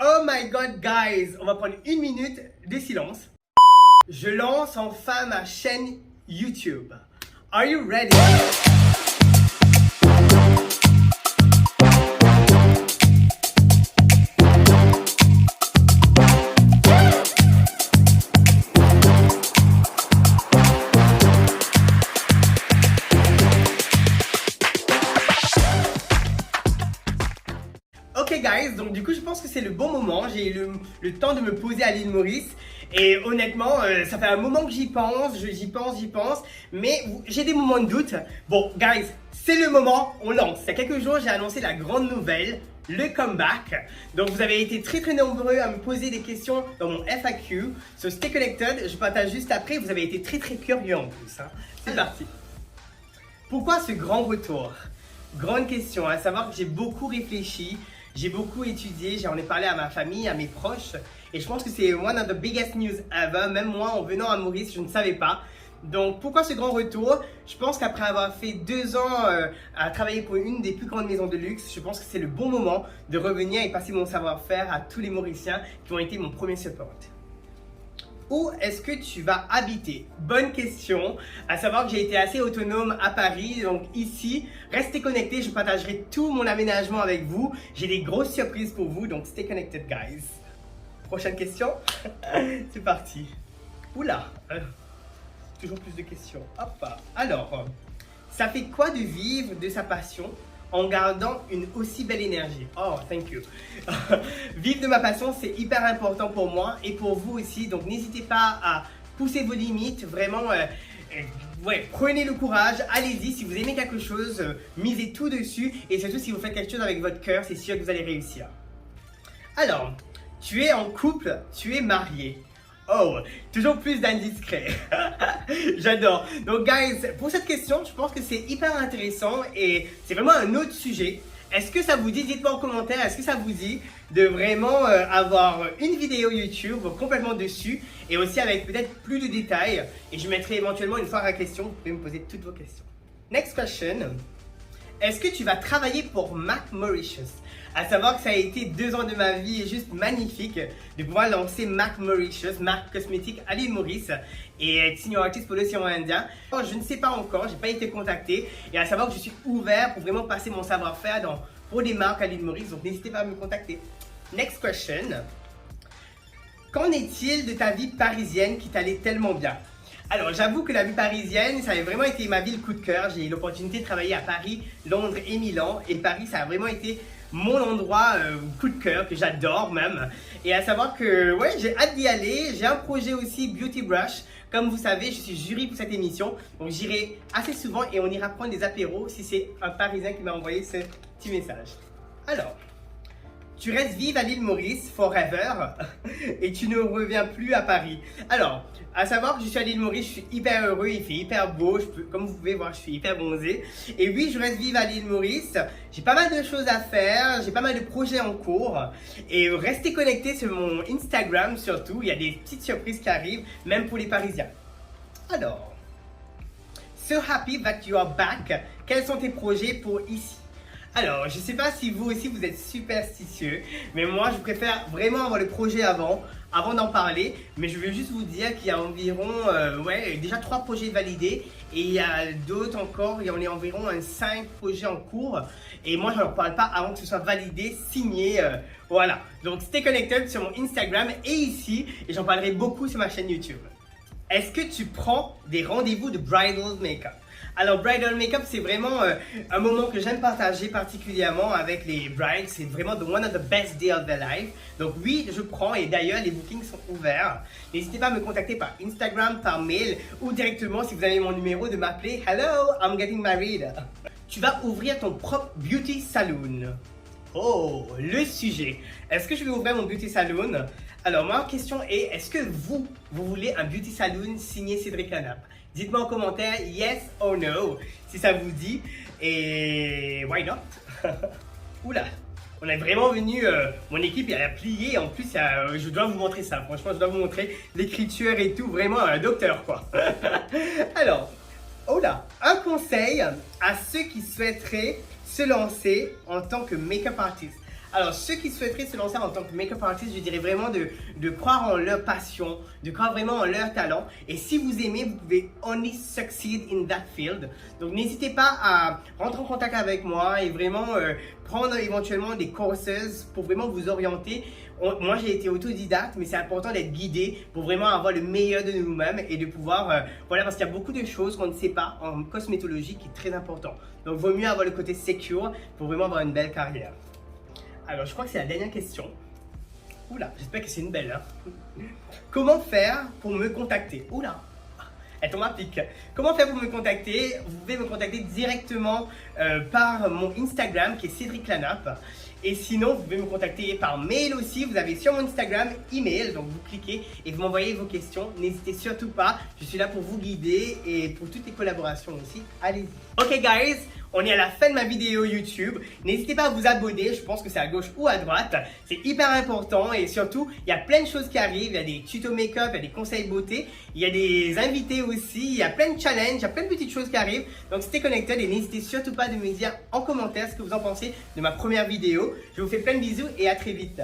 Oh my god, guys, on va prendre une minute de silence. Je lance enfin ma chaîne YouTube. Are you ready? Ok guys, donc du coup je pense que c'est le bon moment, j'ai eu le temps de me poser à l'île Maurice et honnêtement ça fait un moment que j'y pense, mais j'ai des moments de doute. Bon guys, c'est le moment, on lance. Il y a quelques jours j'ai annoncé la grande nouvelle, le comeback. Donc vous avez été très nombreux à me poser des questions dans mon FAQ, so stay connected, je partage juste après, vous avez été très curieux en plus, hein. C'est parti. Pourquoi ce grand retour? Grande question, à savoir que j'ai beaucoup réfléchi, j'ai beaucoup étudié, j'en ai parlé à ma famille, à mes proches, et je pense que c'est one of the biggest news ever. Même moi, en venant à Maurice, je ne savais pas. Donc, pourquoi ce grand retour? Je pense qu'après avoir fait 2 ans à travailler pour une des plus grandes maisons de luxe, je pense que c'est le bon moment de revenir et passer mon savoir-faire à tous les Mauriciens qui ont été mon premier support. Où est-ce que tu vas habiter? Bonne question, à savoir que j'ai été assez autonome à Paris, donc ici, restez connectés, je partagerai tout mon aménagement avec vous. J'ai des grosses surprises pour vous, donc stay connected guys. Prochaine question, c'est parti. Oula, toujours plus de questions. Hop. Alors, ça fait quoi de vivre de sa passion en gardant une aussi belle énergie? Oh, thank you. Vivre de ma passion, c'est hyper important pour moi et pour vous aussi. Donc, n'hésitez pas à pousser vos limites. Vraiment, prenez le courage. Allez-y. Si vous aimez quelque chose, misez tout dessus. Et surtout, si vous faites quelque chose avec votre cœur, c'est sûr que vous allez réussir. Alors, tu es en couple, tu es marié. Oh, toujours plus d'indiscret. J'adore. Donc, guys, pour cette question, je pense que c'est hyper intéressant et c'est vraiment un autre sujet. Est-ce que ça vous dit, dites-moi en commentaire, est-ce que ça vous dit de vraiment avoir une vidéo YouTube complètement dessus et aussi avec peut-être plus de détails, et je mettrai éventuellement une fois la question, vous pouvez me poser toutes vos questions. Next question. Est-ce que tu vas travailler pour Mac Mauritius? À savoir que ça a été 2 ans de ma vie juste magnifique de pouvoir lancer Mac Mauritius, marque cosmétique à l'île Maurice, et être senior artiste pour l'océan Indien. Je ne sais pas encore, j'ai pas été contacté, et à savoir que je suis ouvert pour vraiment passer mon savoir-faire pour des marques à l'île Maurice, donc n'hésitez pas à me contacter. Next question. Qu'en est-il de ta vie parisienne qui t'allait tellement bien? Alors, j'avoue que la vie parisienne, ça a vraiment été ma ville coup de cœur. J'ai eu l'opportunité de travailler à Paris, Londres et Milan. Et Paris, ça a vraiment été mon endroit coup de cœur, que j'adore même. Et à savoir que, ouais, j'ai hâte d'y aller. J'ai un projet aussi, Beauty Brush. Comme vous savez, je suis jury pour cette émission. Donc, j'irai assez souvent et on ira prendre des apéros si c'est un Parisien qui m'a envoyé ce petit message. Alors, tu restes vivre à l'île Maurice forever et tu ne reviens plus à Paris. Alors, à savoir que je suis à l'île Maurice, je suis hyper heureux, il fait hyper beau, comme vous pouvez voir, je suis hyper bronzé. Et oui, je reste vivre à l'île Maurice, j'ai pas mal de choses à faire, j'ai pas mal de projets en cours. Et restez connectés sur mon Instagram surtout, il y a des petites surprises qui arrivent, même pour les Parisiens. Alors, so happy that you are back, quels sont tes projets pour ici? Alors, je ne sais pas si vous aussi vous êtes superstitieux, mais moi je préfère vraiment avoir le projet avant d'en parler. Mais je veux juste vous dire qu'il y a environ, déjà 3 projets validés et il y a d'autres encore, il y en a environ 5 projets en cours. Et moi je ne leur parle pas avant que ce soit validé, signé, voilà. Donc stay connected sur mon Instagram et ici, et j'en parlerai beaucoup sur ma chaîne YouTube. Est-ce que tu prends des rendez-vous de bridal makeup? Alors, bridal makeup, c'est vraiment un moment que j'aime partager particulièrement avec les brides. C'est vraiment one of the best days of their life. Donc oui, je prends, et d'ailleurs, les bookings sont ouverts. N'hésitez pas à me contacter par Instagram, par mail ou directement si vous avez mon numéro de m'appeler. Hello, I'm getting married. Tu vas ouvrir ton propre beauty saloon. Oh, le sujet. Est-ce que je vais ouvrir mon beauty saloon? Alors, ma question est, est-ce que vous voulez un beauty saloon signé Cédric Lanap? Dites-moi en commentaire yes or no si ça vous dit, et why not? Oula, on est vraiment venu, mon équipe elle a plié, en plus je dois vous montrer ça, franchement je dois vous montrer l'écriture et tout, vraiment un docteur quoi. Alors, oula, un conseil à ceux qui souhaiteraient se lancer en tant que make-up artist. Alors, ceux qui souhaiteraient se lancer en tant que make-up artist, je dirais vraiment de croire en leur passion, de croire vraiment en leur talent. Et si vous aimez, vous pouvez only succeed in that field. Donc, n'hésitez pas à rentrer en contact avec moi et vraiment prendre éventuellement des courses pour vraiment vous orienter. Moi, j'ai été autodidacte, mais c'est important d'être guidé pour vraiment avoir le meilleur de nous-mêmes et de pouvoir, voilà, parce qu'il y a beaucoup de choses qu'on ne sait pas en cosmétologie qui est très important. Donc, il vaut mieux avoir le côté secure pour vraiment avoir une belle carrière. Alors, je crois que c'est la dernière question. Oula, j'espère que c'est une belle. Hein. Comment faire pour me contacter? Oula, elle tombe à pic. Comment faire pour me contacter? Vous pouvez me contacter directement par mon Instagram qui est Cédric Lanap. Et sinon, vous pouvez me contacter par mail aussi. Vous avez sur mon Instagram email, donc vous cliquez et vous m'envoyez vos questions. N'hésitez surtout pas, je suis là pour vous guider et pour toutes les collaborations aussi. Allez-y. Ok guys, on est à la fin de ma vidéo YouTube. N'hésitez pas à vous abonner, je pense que c'est à gauche ou à droite. C'est hyper important et surtout, il y a plein de choses qui arrivent. Il y a des tutos make-up, il y a des conseils beauté, il y a des invités aussi, il y a plein de challenges, il y a plein de petites choses qui arrivent. Donc stay connected et n'hésitez surtout pas de me dire en commentaire ce que vous en pensez de ma première vidéo. Je vous fais plein de bisous et à très vite.